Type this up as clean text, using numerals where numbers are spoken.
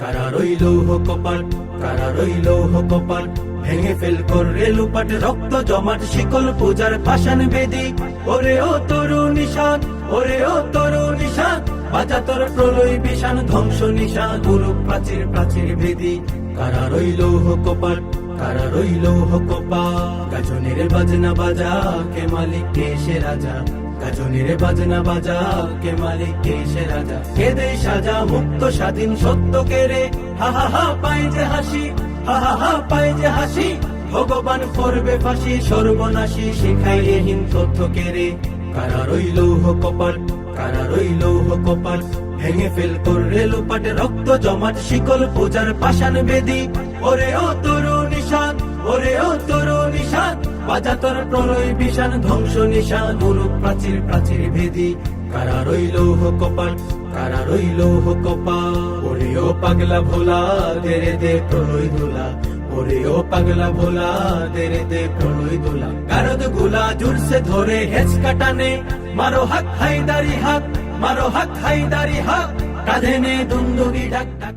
কারা রইল কপাট, কারা রইল কপাট, ভেঙে ফেল করে লুপাট, রক্ত জমাট শিকল পূজার পাষাণ বেদি। ওরে ও তরু নিশান, ওরে ও তরু নিশান, বাজা তোর প্রলয় বিষাণ ধ্বংস নিশান, গুরু প্রাচীর প্রাচীর ভেদি। কারা রইল কপাট, কারা রইল কপাট, গাজনের বাজনা বাজা, কে মালিক কে সে রাজা। গাজনের বাজনা বাজা, কে মালিক কে সে রাজা। কে দে সাজা মুক্ত স্বাধীন সত্য কে রে, হা হা হা পায় যে হাসি, হা হা হা পায় যে হাসি। ভগবান করবে ফাঁসি সর্বনাশী, শিখাই এহীন তথ্য কে রে। কারা রইল কপাট, কারা রইল কপাট, ভেঙে ফেল করে লুপাট, রক্ত জমাট শিকল পূজার পাষাণ বেদি। ওরে ও তরু নিশান, ওরে ও তরু নিশান, বাজা তোর প্রলয় বিষাণ ধ্বংস নিশান, গুরু প্রাচীর প্রাচীর ভেদি। কারা রইল কপাট, কারা রইল কপাট, ওরে ও পাগলা ভোলা, দেরে দে প্রলয় দোলা। ওরে ও পাগলা ভোলা, দেরে দে প্রলয় দোলা। গারদ গুলা জুড়ছে ধরে হেঁচ কাটানে, মারো হাক হায়দারি হাক, মারো হাক হায়দারি হাক, কাঁধে নে দুন্দুগি ডাক ডাক।